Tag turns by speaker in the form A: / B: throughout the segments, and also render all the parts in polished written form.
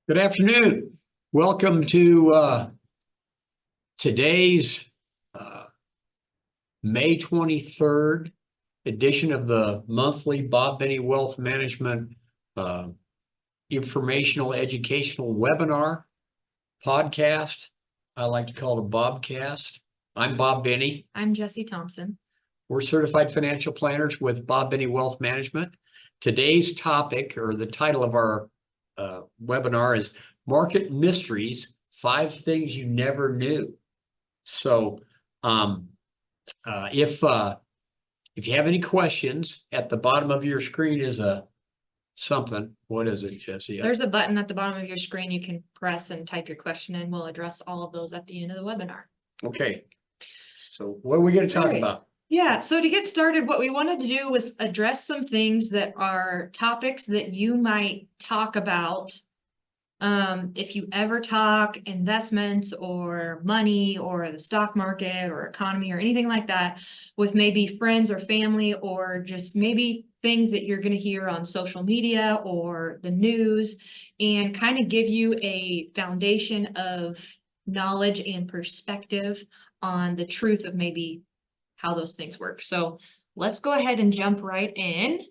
A: Good afternoon. Welcome to today's May 23rd edition of the monthly Bob Benny Wealth Management informational educational webinar podcast. I like to call it a Bobcast. I'm Bob Benny.
B: I'm Jesse Thompson.
A: We're certified financial planners with Bob Benny Wealth Management. Today's topic, or the title of our webinar, is Market Mysteries, 5 Things You Never Knew. So if you have any questions, at the bottom of your screen is a something. What is it, Jesse?
B: There's a button at the bottom of your screen you can press and type your question in. We'll address all of those at the end of the webinar.
A: Okay. So what are we going to talk about?
B: Yeah, so to get started, what we wanted to do was address some things that are topics that you might talk about if you ever talk investments or money or the stock market or economy or anything like that with maybe friends or family, or just maybe things that you're going to hear on social media or the news, and kind of give you a foundation of knowledge and perspective on the truth of maybe how those things work. So let's go ahead and jump right in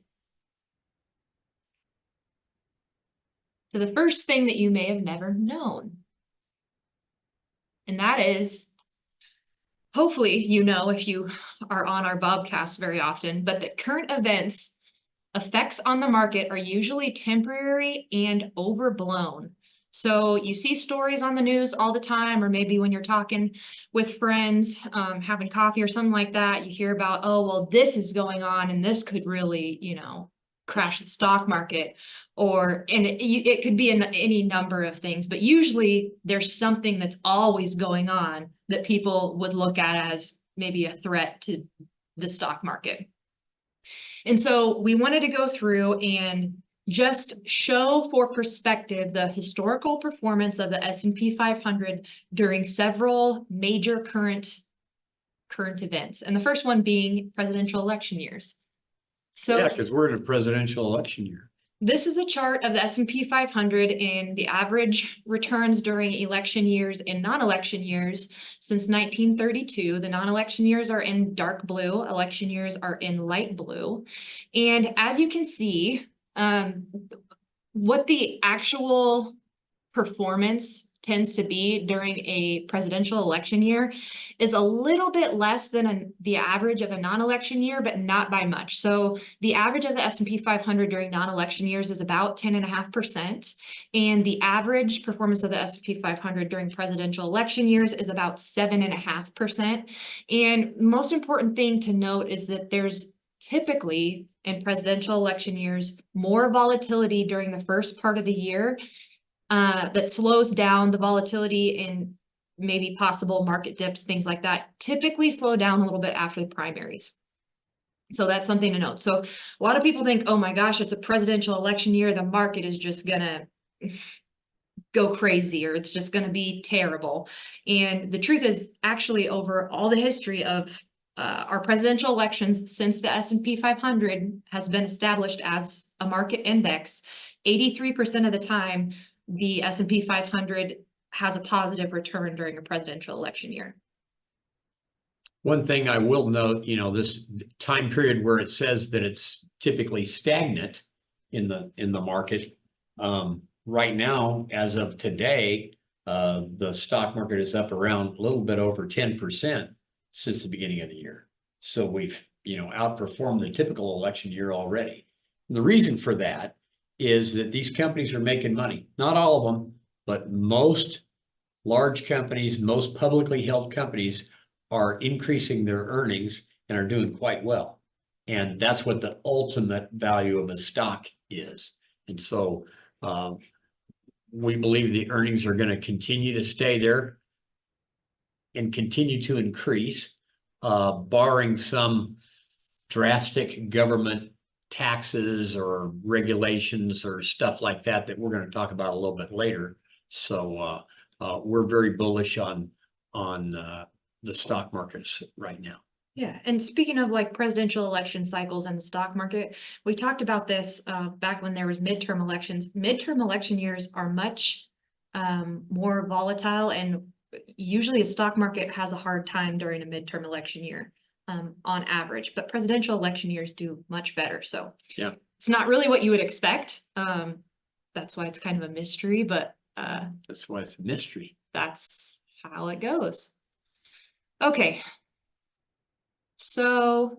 B: to the first thing that you may have never known. And that is, hopefully, you know, if you are on our Bobcast very often, but that current events effects on the market are usually temporary and overblown. So you see stories on the news all the time, or maybe when you're talking with friends, having coffee or something like that, you hear about, oh, well, this is going on and this could really, you know, crash the stock market, and it could be any number of things, but usually there's something that's always going on that people would look at as maybe a threat to the stock market. And so we wanted to go through and just show for perspective the historical performance of the S&P 500 during several major current events. And the first one being presidential election years. So
A: Yeah, because we're in a presidential election year.
B: This is a chart of the S&P 500 and the average returns during election years and non-election years since 1932. The non-election years are in dark blue, election years are in light blue. And as you can see, what the actual performance tends to be during a presidential election year is a little bit less than the average of a non-election year, but not by much. So the average of the S&P 500 during non-election years is about 10.5%, and the average performance of the S&P 500 during presidential election years is about 7.5%. And most important thing to note is that there's typically in presidential election years more volatility during the first part of the year that slows down. The volatility in maybe possible market dips, things like that, typically slow down a little bit after the primaries. So that's something to note. So a lot of people think, oh my gosh, it's a presidential election year, the market is just gonna go crazy, or it's just gonna be terrible. And the truth is, actually, over all the history of our presidential elections since the S&P 500 has been established as a market index, 83% of the time, the S&P 500 has a positive return during a presidential election year.
A: One thing I will note, you know, this time period where it says that it's typically stagnant in the market, right now, as of today, the stock market is up around a little bit over 10% since the beginning of the year. So we've, you know, outperformed the typical election year already. And the reason for that is that these companies are making money. Not all of them, but most large companies, most publicly held companies are increasing their earnings and are doing quite well. And that's what the ultimate value of a stock is. And so we believe the earnings are going to continue to stay there and continue to increase, barring some drastic government taxes or regulations or stuff like that we're going to talk about a little bit later. So we're very bullish on the stock markets right now.
B: Yeah, and speaking of like presidential election cycles and the stock market, we talked about this back when there was midterm elections. Midterm election years are much more volatile, and usually a stock market has a hard time during a midterm election year, on average, but presidential election years do much better. So
A: Yeah.
B: it's not really what you would expect. That's why it's kind of a mystery, but
A: That's why it's a mystery.
B: that's how it goes. Okay. So let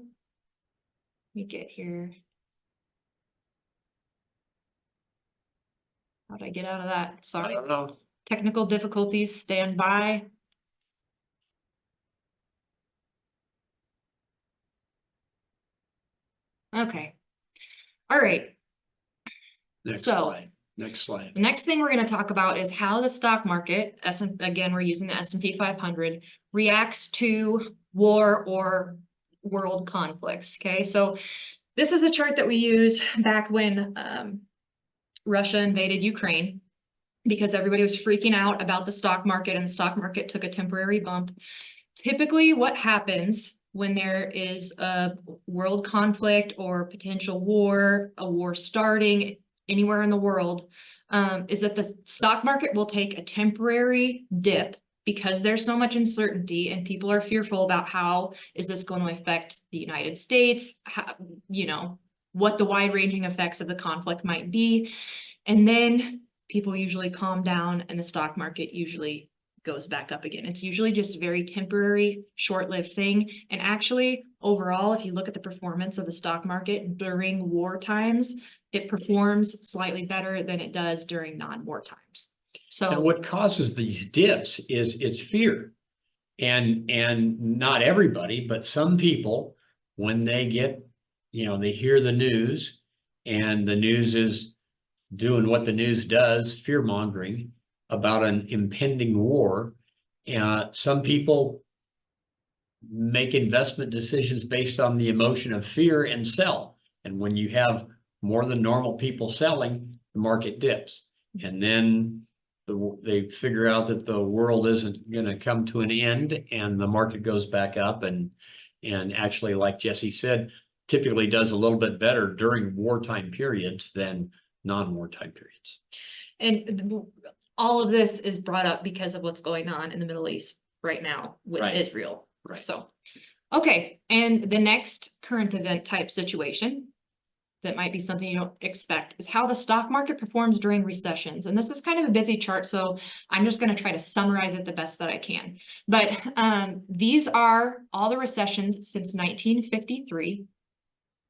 B: me get here. How'd I get out of that?
A: I
B: Sorry.
A: don't know.
B: Technical difficulties, stand by. Okay. All right.
A: Next
B: So-
A: slide. Next slide.
B: The next thing we're going to talk about is how the stock market, again, we're using the S&P 500, reacts to war or world conflicts. Okay, so this is a chart that we used back when Russia invaded Ukraine, because everybody was freaking out about the stock market, and the stock market took a temporary bump. Typically, what happens when there is a world conflict or potential war, a war starting anywhere in the world, is that the stock market will take a temporary dip because there's so much uncertainty and people are fearful about how is this going to affect the United States, how, what the wide-ranging effects of the conflict might be. And then people usually calm down and the stock market usually goes back up again. It's usually just a very temporary, short-lived thing. And actually, overall, if you look at the performance of the stock market during war times, it performs slightly better than it does during non-war times.
A: And
B: So
A: what causes these dips is it's fear. And not everybody, but some people, when they get, they hear the news and the news is doing what the news does, fear mongering about an impending war. Some people make investment decisions based on the emotion of fear and sell. And when you have more than normal people selling, the market dips. And then they figure out that the world isn't going to come to an end and the market goes back up, and actually, like Jesse said, typically does a little bit better during wartime periods than non-wartime periods.
B: and all of this is brought up because of what's going on in the Middle East right now with
A: Right.
B: Israel.
A: Right.
B: So, okay. And the next current event type situation that might be something you don't expect is how the stock market performs during recessions. And this is kind of a busy chart, so I'm just going to try to summarize it the best that I can. But these are all the recessions since 1953,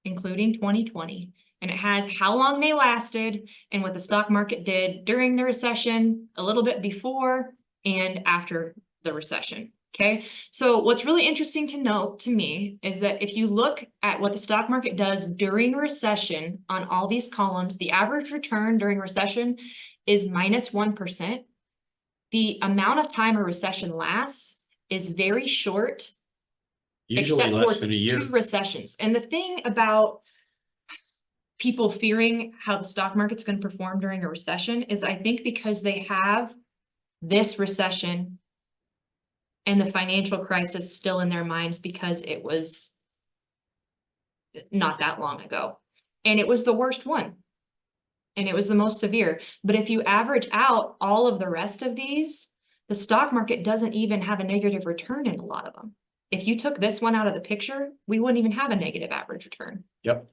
B: including 2020. And it has how long they lasted and what the stock market did during the recession, a little bit before and after the recession. Okay, so what's really interesting to note to me is that if you look at what the stock market does during recession on all these columns, the average return during recession is -1%. The amount of time a recession lasts is very short,
A: Usually
B: except
A: less
B: for
A: than a year.
B: 2 recessions. And the thing about people fearing how the stock market's going to perform during a recession is, I think, because they have this recession and the financial crisis still in their minds because it was not that long ago. And it was the worst one. And it was the most severe. But if you average out all of the rest of these, the stock market doesn't even have a negative return in a lot of them. If you took this one out of the picture, we wouldn't even have a negative average return.
A: Yep.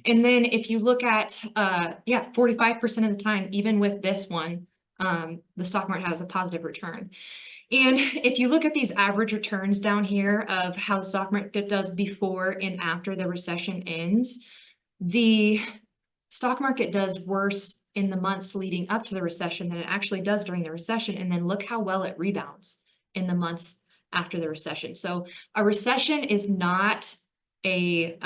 B: And then if you look at, 45% of the time, even with this one, the stock market has a positive return. And if you look at these average returns down here of how the stock market does before and after the recession ends, the stock market does worse in the months leading up to the recession than it actually does during the recession. And then look how well it rebounds in the months after the recession. So a recession is not a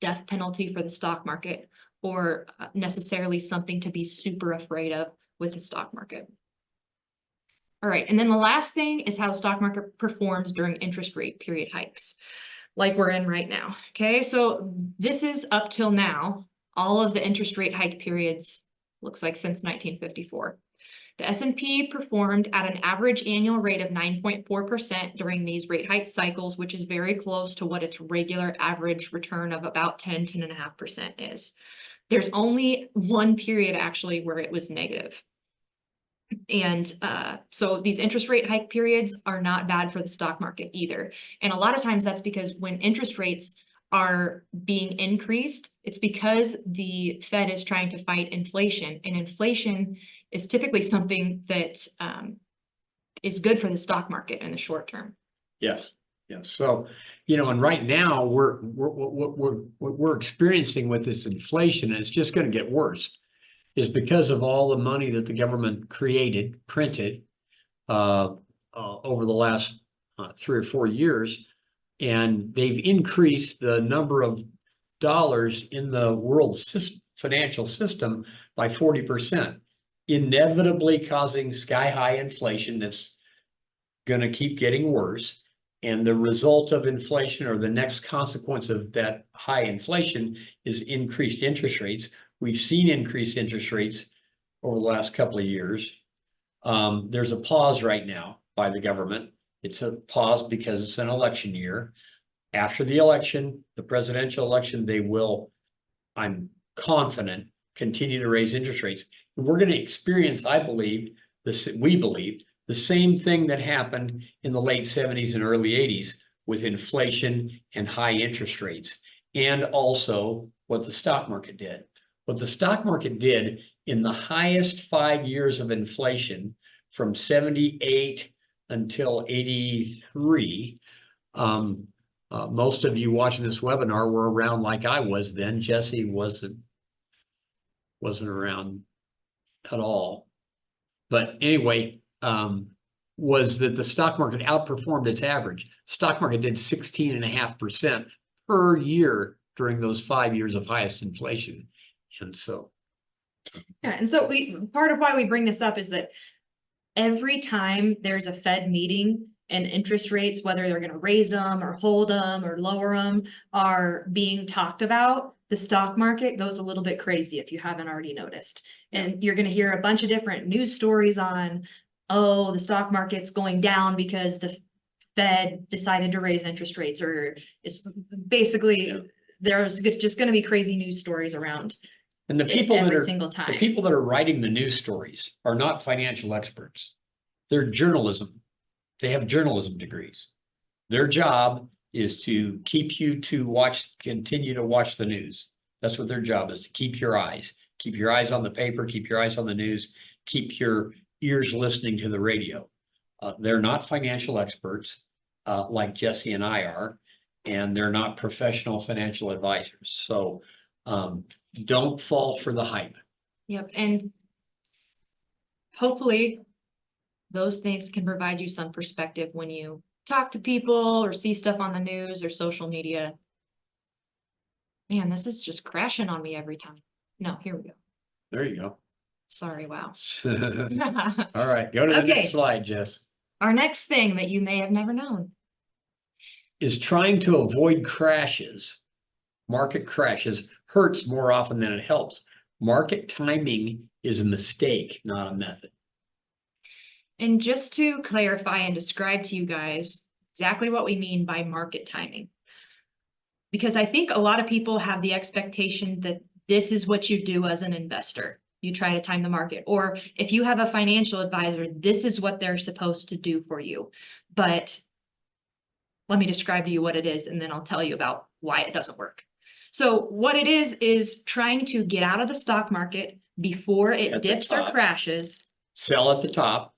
B: death penalty for the stock market or necessarily something to be super afraid of with the stock market. All right, and then the last thing is how the stock market performs during interest rate period hikes, like we're in right now. Okay, so this is up till now, all of the interest rate hike periods, looks like since 1954. The S&P performed at an average annual rate of 9.4% during these rate hike cycles, which is very close to what its regular average return of about 10.5% is. There's only one period actually where it was negative. And so these interest rate hike periods are not bad for the stock market either. And a lot of times that's because when interest rates are being increased, it's because the Fed is trying to fight inflation. And inflation is typically something that is good for the stock market in the short term.
A: Yes, yes. So, and right now what we're experiencing with this inflation, and it's just going to get worse, is because of all the money that the government printed over the last 3 or 4 years, and they've increased the number of dollars in the world financial system by 40%, inevitably causing sky-high inflation that's going to keep getting worse. And the result of inflation, or the next consequence of that high inflation, is increased interest rates. We've seen increased interest rates over the last couple of years. There's a pause right now by the government. It's a pause because it's an election year. After the election, the presidential election, they will, I'm confident, continue to raise interest rates. And we're going to experience, I believe, we believe, the same thing that happened in the late 70s and early 80s with inflation and high interest rates, and also what the stock market did. What the stock market did in the highest 5 years of inflation, from 78 until 83, most of you watching this webinar were around like I was then. Jesse wasn't around at all. But anyway, was that the stock market outperformed its average. Stock market did 16.5% per year during those 5 years of highest inflation. And so.
B: Yeah, and so part of why we bring this up is that every time there's a Fed meeting and interest rates, whether they're going to raise them or hold them or lower them, are being talked about, the stock market goes a little bit crazy, if you haven't already noticed. And you're going to hear a bunch of different news stories on, oh, the stock market's going down because the Fed decided to raise interest rates, or it's basically there's just going to be crazy news stories around.
A: And the people
B: every single time.
A: The people that are writing the news stories are not financial experts. They're journalism. They have journalism degrees. Their job is to keep you to continue to watch the news. That's what their job is, to keep your eyes on the paper, keep your eyes on the news, keep your ears listening to the radio. They're not financial experts like Jesse and I are, and they're not professional financial advisors. So don't fall for the hype.
B: Yep. And hopefully those things can provide you some perspective when you talk to people or see stuff on the news or social media. Man, this is just crashing on me every time. No, here we go.
A: There you go.
B: Sorry, wow.
A: All right, go to the next slide, Jess.
B: Our next thing that you may have never known
A: is trying to avoid crashes. Market crashes hurts more often than it helps. Market timing is a mistake, not a method.
B: And just to clarify and describe to you guys exactly what we mean by market timing, because I think a lot of people have the expectation that this is what you do as an investor. You try to time the market, or if you have a financial advisor, this is what they're supposed to do for you. But let me describe to you what it is, and then I'll tell you about why it doesn't work. So what it is trying to get out of the stock market before it dips or crashes.
A: Sell at the top.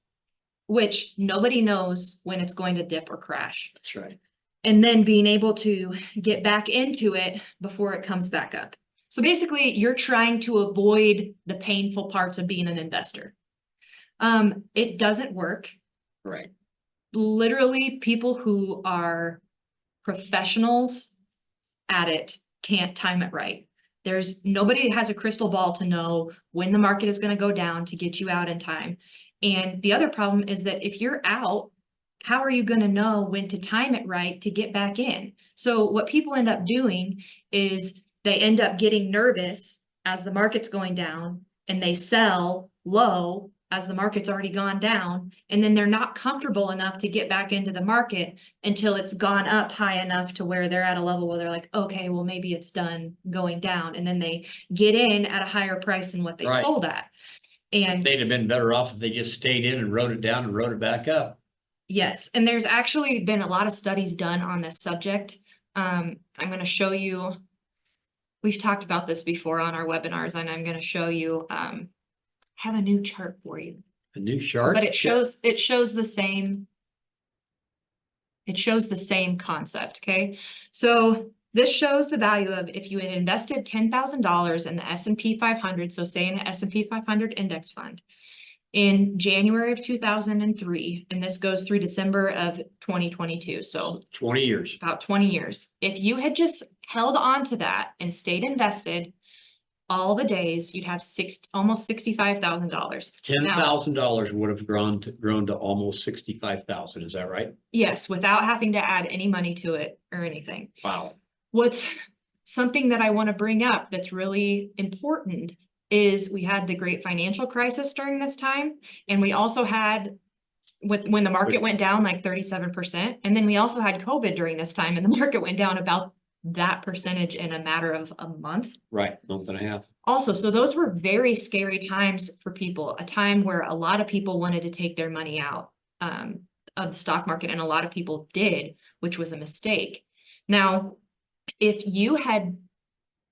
B: Which nobody knows when it's going to dip or crash.
A: That's right.
B: And then being able to get back into it before it comes back up. So basically, you're trying to avoid the painful parts of being an investor. It doesn't work.
A: Right.
B: Literally, people who are professionals at it can't time it right. There's nobody has a crystal ball to know when the market is going to go down to get you out in time. And the other problem is that if you're out, how are you going to know when to time it right to get back in? So what people end up doing is they end up getting nervous as the market's going down, and they sell low as the market's already gone down. And then they're not comfortable enough to get back into the market until it's gone up high enough to where they're at a level where they're like, okay, well, maybe it's done going down. And then they get in at a higher price than what they sold at. And
A: They'd have been better off if they just stayed in and wrote it down and wrote it back up.
B: yes, and there's actually been a lot of studies done on this subject. I'm going to show you, we've talked about this before on our webinars, and I'm going to show you, have a new chart for you.
A: A new chart?
B: But it shows the same. It shows the same concept, okay? So this shows the value of if you had invested $10,000 in the S&P 500, so say in an S&P 500 index fund in January of 2003, and this goes through December of 2022, so
A: 20 years.
B: about 20 years. If you had just held on to that and stayed invested all the days, you'd have almost $65,000.
A: $10,000 would have grown to almost 65,000. Is that right?
B: Yes, without having to add any money to it or anything.
A: Wow.
B: What's something that I want to bring up that's really important is we had the great financial crisis during this time, and we also had when the market went down like 37%, and then we also had COVID during this time, and the market went down about that percentage in a matter of a month.
A: Right, month and a half.
B: Also, so those were very scary times for people, a time where a lot of people wanted to take their money out of the stock market, and a lot of people did, which was a mistake. Now, if you had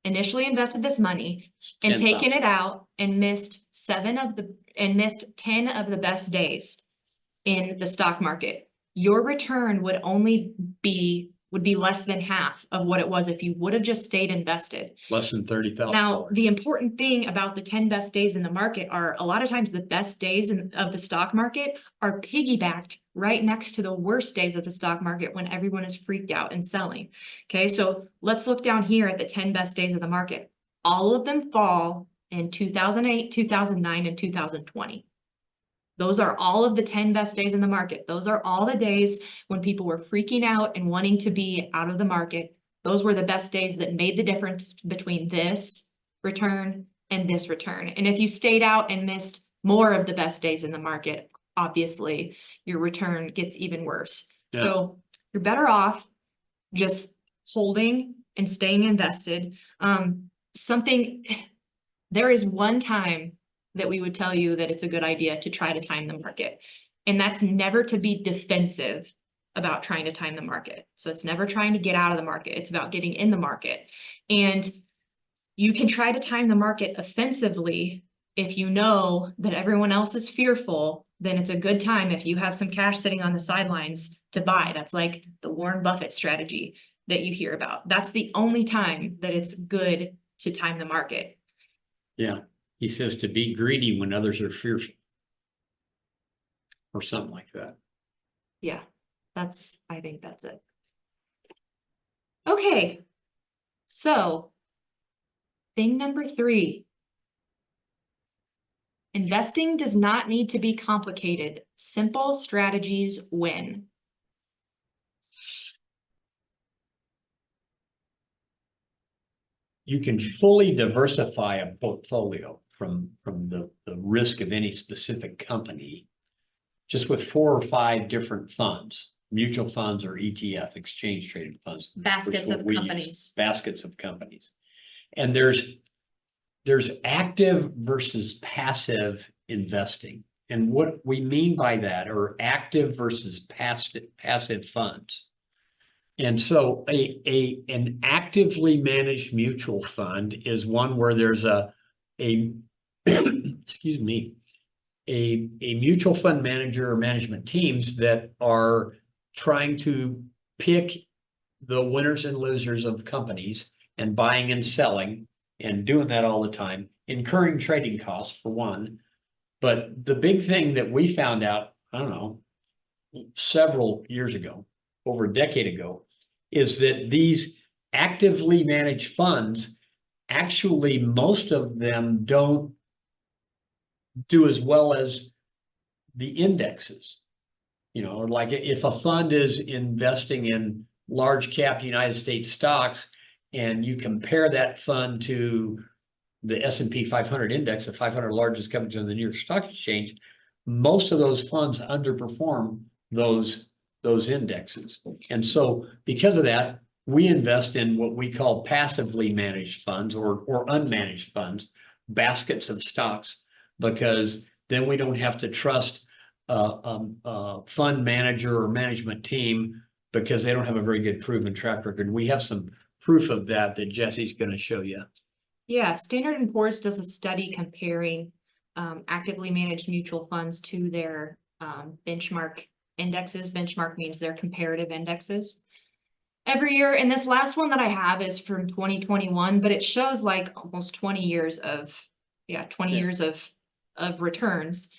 B: initially invested this money and taken it out and missed 10 of the best days in the stock market, your return would be less than half of what it was if you would have just stayed invested.
A: Less than $30,000.
B: Now, the important thing about the 10 best days in the market are a lot of times the best days of the stock market are piggybacked right next to the worst days of the stock market when everyone is freaked out and selling. Okay, so let's look down here at the 10 best days of the market. All of them fall in 2008, 2009, and 2020. Those are all of the 10 best days in the market. Those are all the days when people were freaking out and wanting to be out of the market. Those were the best days that made the difference between this return and this return. And if you stayed out and missed more of the best days in the market, obviously your return gets even worse.
A: Yeah.
B: So you're better off just holding and staying invested. There is one time that we would tell you that it's a good idea to try to time the market. And that's never to be defensive about trying to time the market. So it's never trying to get out of the market. It's about getting in the market. And you can try to time the market offensively if you know that everyone else is fearful. Then it's a good time if you have some cash sitting on the sidelines to buy. That's like the Warren Buffett strategy that you hear about. That's the only time that it's good to time the market.
A: Yeah. He says to be greedy when others are fearful. Or something like that.
B: Yeah, I think that's it. Okay. So thing number 3. Investing does not need to be complicated. Simple strategies win.
A: You can fully diversify a portfolio from the risk of any specific company just with 4 or 5 different funds, mutual funds or ETF, exchange traded funds.
B: Baskets of companies.
A: Baskets of companies. And there's active versus passive investing. And what we mean by that are active versus passive funds. And so an actively managed mutual fund is one where there's a excuse me, a mutual fund manager or management teams that are trying to pick the winners and losers of companies and buying and selling and doing that all the time, incurring trading costs for one. But the big thing that we found out, I don't know, several years ago, over a decade ago, is that these actively managed funds, actually, most of them don't do as well as the indexes. You know, like if a fund is investing in large cap United States stocks and you compare that fund to the S&P 500 index, the 500 largest companies on the New York Stock Exchange, most of those funds underperform those indexes. And so because of that, we invest in what we call passively managed funds or unmanaged funds, baskets of stocks because then we don't have to trust a fund manager or management team because they don't have a very good proven track record. We have some proof of that Jesse's going to show you.
B: Yeah, Standard & Poor's does a study comparing actively managed mutual funds to their benchmark indexes. Benchmark means their comparative indexes every year. And this last one that I have is from 2021, but it shows like almost 20 years of, 20 years of returns.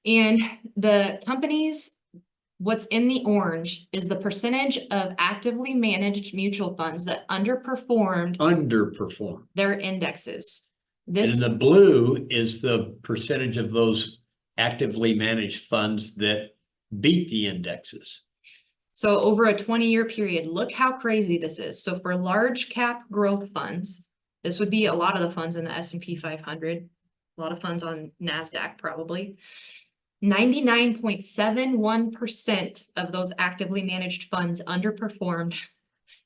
B: And the companies, what's in the orange is the percentage of actively managed mutual funds that underperformed their indexes.
A: And in the blue is the percentage of those actively managed funds that beat the indexes.
B: So over a 20-year period, look how crazy this is. So for large cap growth funds, this would be a lot of the funds in the S&P 500, a lot of funds on NASDAQ probably. 99.71% of those actively managed funds underperformed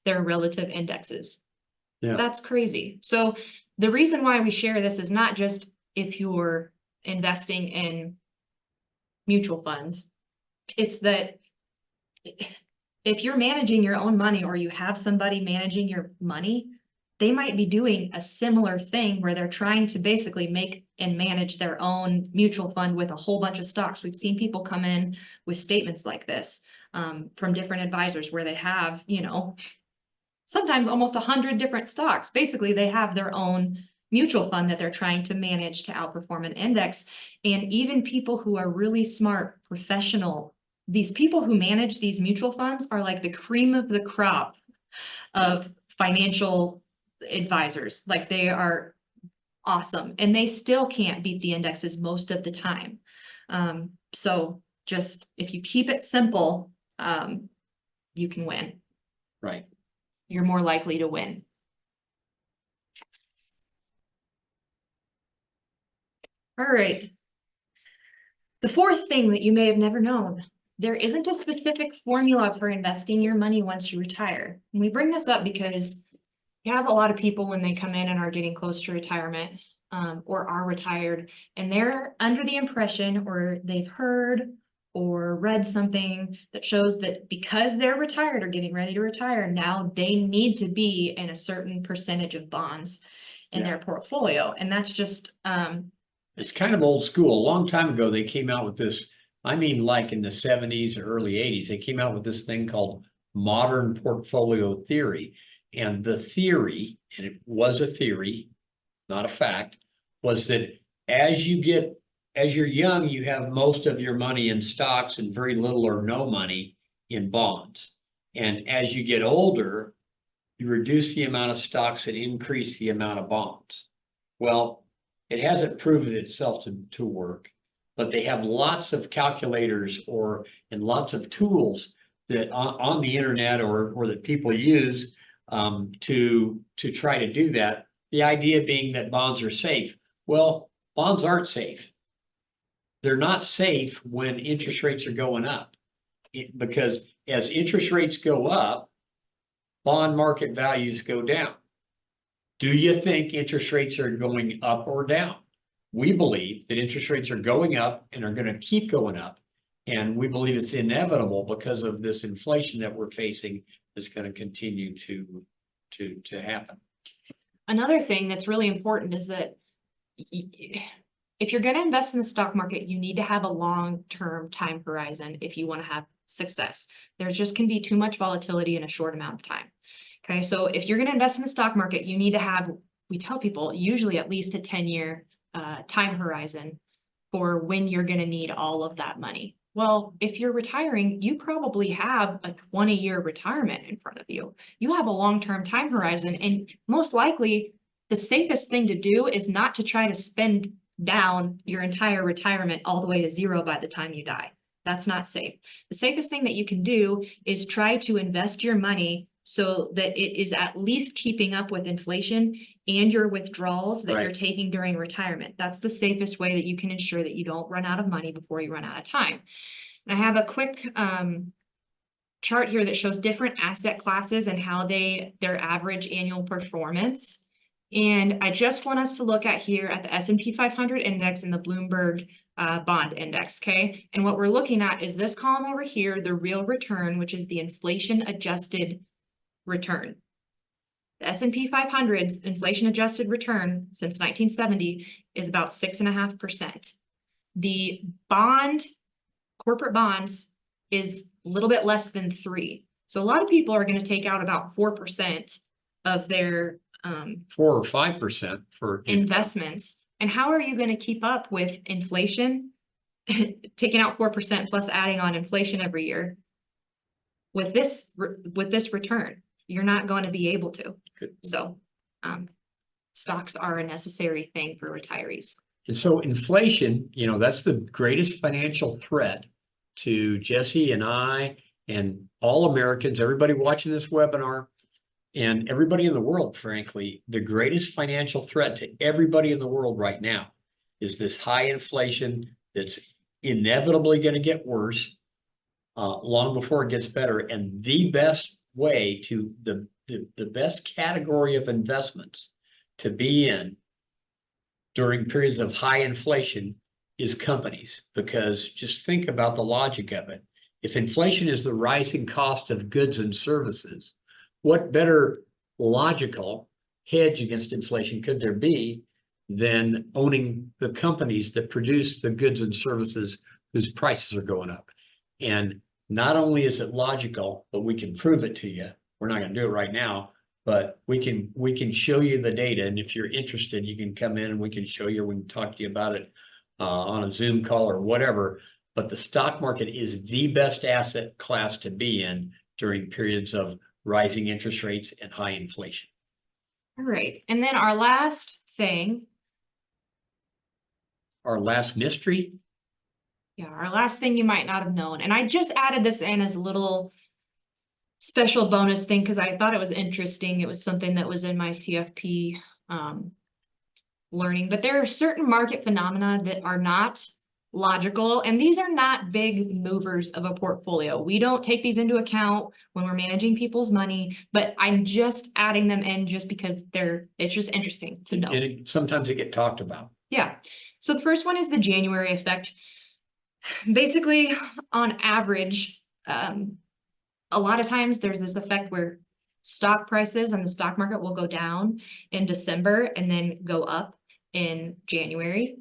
B: their relative indexes.
A: Yeah.
B: That's crazy. So the reason why we share this is not just if you're investing in mutual funds, it's that if you're managing your own money or you have somebody managing your money, they might be doing a similar thing where they're trying to basically make and manage their own mutual fund with a whole bunch of stocks. We've seen people come in with statements like this from different advisors where they have, sometimes almost 100 different stocks. Basically, they have their own mutual fund that they're trying to manage to outperform an index. And even people who are really smart, professional, these people who manage these mutual funds are like the cream of the crop of financial advisors. Like they are awesome and they still can't beat the indexes most of the time. So just if you keep it simple, you can win.
A: Right.
B: You're more likely to win. All right. The fourth thing that you may have never known, there isn't a specific formula for investing your money once you retire. And we bring this up because you have a lot of people when they come in and are getting close to retirement or are retired, and they're under the impression or they've heard or read something that shows that because they're retired or getting ready to retire, now they need to be in a certain percentage of bonds in their portfolio. And that's just
A: it's kind of old school. A long time ago, they came out with this. I mean, like in the 70s or early 80s, they came out with this thing called modern portfolio theory. And the theory, and it was a theory, not a fact, was that as you're young, you have most of your money in stocks and very little or no money in bonds. And as you get older, you reduce the amount of stocks and increase the amount of bonds. Well, it hasn't proven itself to work, but they have lots of calculators and lots of tools that on the internet or that people use to try to do that. The idea being that bonds are safe. Well, bonds aren't safe. They're not safe when interest rates are going up, because as interest rates go up, bond market values go down. Do you think interest rates are going up or down? We believe that interest rates are going up and are going to keep going up. And we believe it's inevitable because of this inflation that we're facing that's going to continue to happen.
B: Another thing that's really important is that if you're going to invest in the stock market, you need to have a long-term time horizon if you want to have success. There just can be too much volatility in a short amount of time. Okay, so if you're going to invest in the stock market, you need to have, we tell people, usually at least a 10-year time horizon for when you're going to need all of that money. Well, if you're retiring, you probably have a 20-year retirement in front of you. You have a long-term time horizon, and most likely the safest thing to do is not to try to spend down your entire retirement all the way to zero by the time you die. That's not safe. The safest thing that you can do is try to invest your money so that it is at least keeping up with inflation and your withdrawals that you're taking during retirement. That's the safest way that you can ensure that you don't run out of money before you run out of time. And I have a quick chart here that shows different asset classes and how their average annual performance. And I just want us to look at here at the S&P 500 index and the Bloomberg bond index, okay? And what we're looking at is this column over here, the real return, which is the inflation adjusted return. The S&P 500's inflation adjusted return since 1970 is about 6.5%. The corporate bonds is a little bit less than 3%. So a lot of people are going to take out about 4% of their
A: 4 or 5% for
B: investments. And how are you going to keep up with inflation? Taking out 4% plus adding on inflation every year with this return, you're not going to be able to. So stocks are a necessary thing for retirees.
A: And so inflation, you know, that's the greatest financial threat to Jesse and I and all Americans, everybody watching this webinar, and everybody in the world, frankly. The greatest financial threat to everybody in the world right now is this high inflation that's inevitably going to get worse long before it gets better. And the best way to the best category of investments to be in during periods of high inflation is companies, because just think about the logic of it. If inflation is the rising cost of goods and services, what better logical hedge against inflation could there be than owning the companies that produce the goods and services whose prices are going up? And not only is it logical, but we can prove it to you. We're not going to do it right now, but we can show you the data. And if you're interested, you can come in and we can show you, we can talk to you about it on a Zoom call or whatever. But the stock market is the best asset class to be in during periods of rising interest rates and high inflation.
B: All right. And then our last thing.
A: Our last mystery.
B: Yeah, our last thing you might not have known. And I just added this in as a little special bonus thing because I thought it was interesting. It was something that was in my CFP learning. But there are certain market phenomena that are not logical, and these are not big movers of a portfolio. We don't take these into account when we're managing people's money, but I'm just adding them in just because it's just interesting to know.
A: And sometimes they get talked about.
B: Yeah. So the first one is the January effect. Basically, on average, a lot of times there's this effect where stock prices on the stock market will go down in December and then go up in January.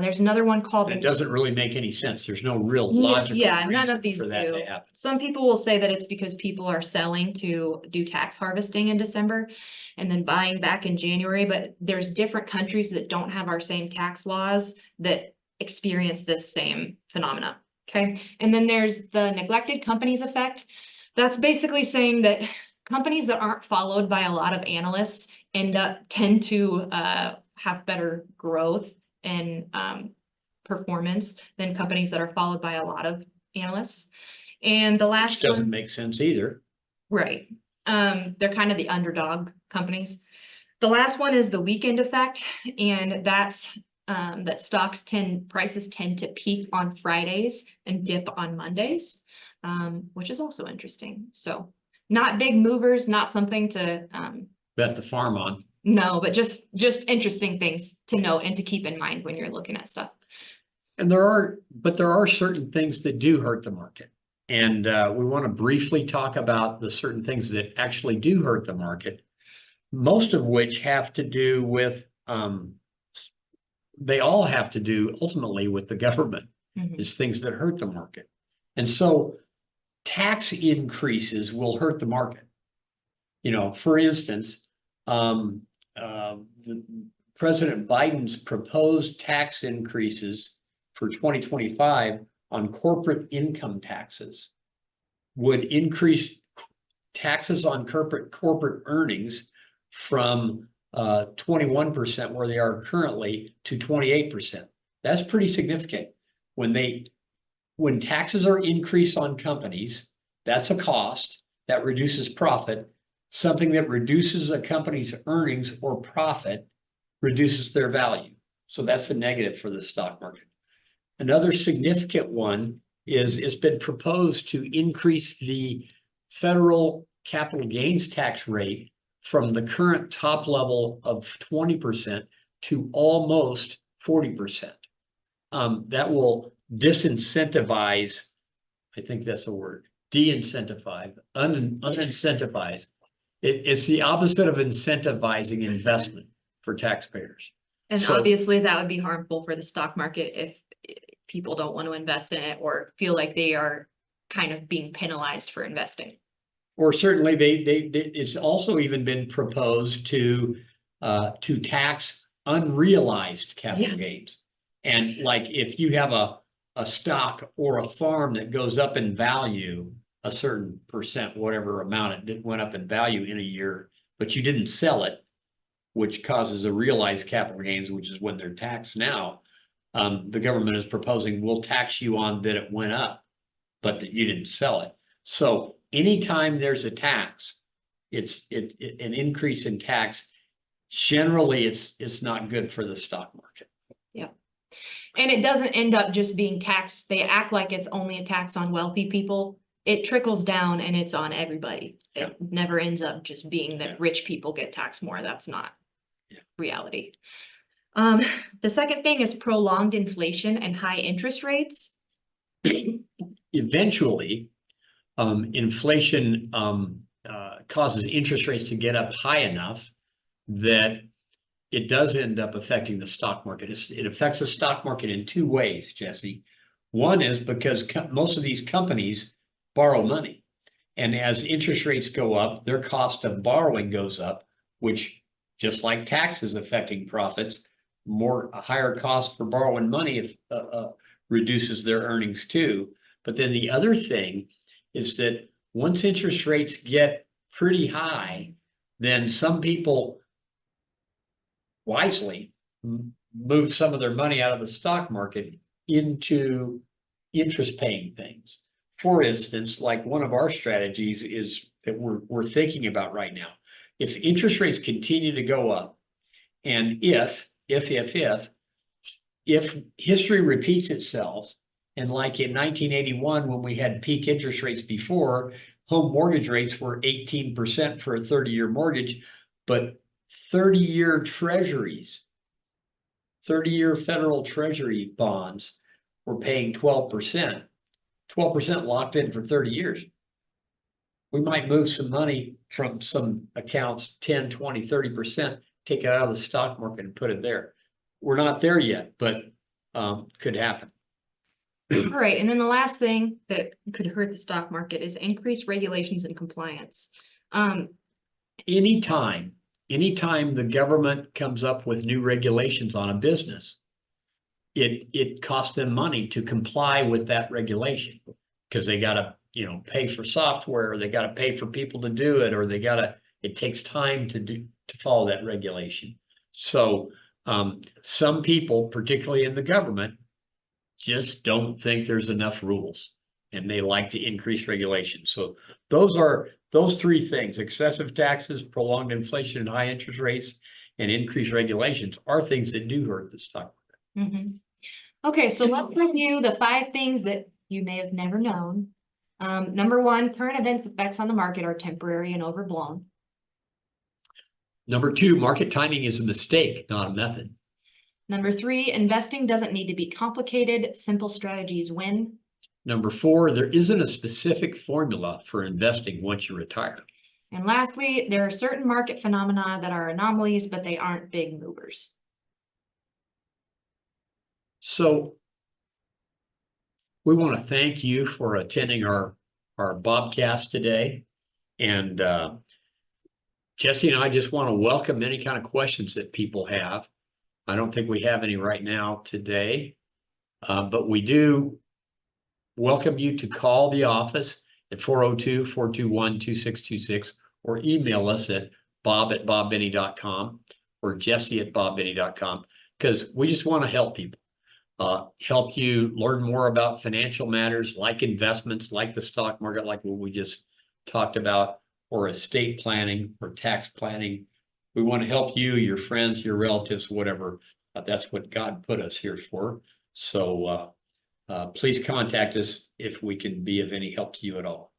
B: There's another one called.
A: It doesn't really make any sense. There's no real logical
B: none of these
A: for that
B: do.
A: to happen.
B: Some people will say that it's because people are selling to do tax harvesting in December and then buying back in January, but there's different countries that don't have our same tax laws that experience this same phenomena. Okay. And then there's the neglected companies effect. That's basically saying that companies that aren't followed by a lot of analysts tend to have better growth and performance than companies that are followed by a lot of analysts. And the last
A: Which doesn't make sense either.
B: Right. They're kind of the underdog companies. The last one is the weekend effect, and that's that prices tend to peak on Fridays and dip on Mondays, which is also interesting. So not big movers, not something to
A: Bet the farm on.
B: No, but just interesting things to know and to keep in mind when you're looking at stuff.
A: And there are certain things that do hurt the market. And we want to briefly talk about the certain things that actually do hurt the market, most of which have to do with, they all have to do ultimately with the government, is things that hurt the market. And so tax increases will hurt the market. You know, for instance, President Biden's proposed tax increases for 2025 on corporate income taxes would increase taxes on corporate earnings from 21% where they are currently to 28%. That's pretty significant. When taxes are increased on companies, that's a cost that reduces profit. Something that reduces a company's earnings or profit reduces their value. So that's a negative for the stock market. Another significant one is it's been proposed to increase the federal capital gains tax rate from the current top level of 20% to almost 40%. That will disincentivize, I think that's the word, de-incentivize, unincentivize. It's the opposite of incentivizing investment for taxpayers.
B: And
A: So-
B: obviously that would be harmful for the stock market if people don't want to invest in it or feel like they are kind of being penalized for investing.
A: Or certainly it's also even been proposed to tax unrealized capital gains. And like if you have a stock or a farm that goes up in value a certain percent, whatever amount it went up in value in a year, but you didn't sell it, which causes a realized capital gains, which is when they're taxed now. The government is proposing we'll tax you on that it went up, but that you didn't sell it. So anytime there's a tax, it's an increase in tax. Generally, it's not good for the stock market.
B: Yeah. And it doesn't end up just being taxed. They act like it's only a tax on wealthy people. It trickles down and it's on everybody. It never ends up just being that rich people get taxed more. That's not reality. The second thing is prolonged inflation and high interest rates.
A: Eventually, inflation causes interest rates to get up high enough that it does end up affecting the stock market. It affects the stock market in two ways, Jesse. One is because most of these companies borrow money. And as interest rates go up, their cost of borrowing goes up, which just like taxes affecting profits, a higher cost for borrowing money reduces their earnings too. But then the other thing is that once interest rates get pretty high, then some people wisely move some of their money out of the stock market into interest paying things. For instance, like one of our strategies is that we're thinking about right now. If interest rates continue to go up, and if history repeats itself, and like in 1981, when we had peak interest rates before, home mortgage rates were 18% for a 30-year mortgage, but 30-year treasuries, 30-year federal treasury bonds were paying 12%. 12% locked in for 30 years. We might move some money from some accounts, 10, 20, 30%, take it out of the stock market and put it there. We're not there yet, but could happen.
B: All right. And then the last thing that could hurt the stock market is increased regulations and compliance.
A: Anytime the government comes up with new regulations on a business, it costs them money to comply with that regulation because they got to, pay for software, or they got to pay for people to do it, or it takes time to follow that regulation. So some people, particularly in the government, just don't think there's enough rules and they like to increase regulation. So those three things: excessive taxes, prolonged inflation and high interest rates, and increased regulations are things that do hurt the stock market.
B: Mm-hmm. Okay, so let's review the 5 things that you may have never known. Number 1, current events effects on the market are temporary and overblown.
A: Number 2, market timing is a mistake, not a method.
B: Number 3, investing doesn't need to be complicated. Simple strategies win.
A: Number 4, there isn't a specific formula for investing once you retire.
B: And lastly, there are certain market phenomena that are anomalies, but they aren't big movers.
A: So we want to thank you for attending our Bobcast today. And Jesse and I just want to welcome any kind of questions that people have. I don't think we have any right now today, but we do welcome you to call the office at 402-421-2626 or email us at bob@bobbinney.com or jesse@bobbinney.com, because we just want to help people. Help you learn more about financial matters like investments, like the stock market, like what we just talked about, or estate planning or tax planning. We want to help you, your friends, your relatives, whatever. That's what God put us here for. So please contact us if we can be of any help to you at all.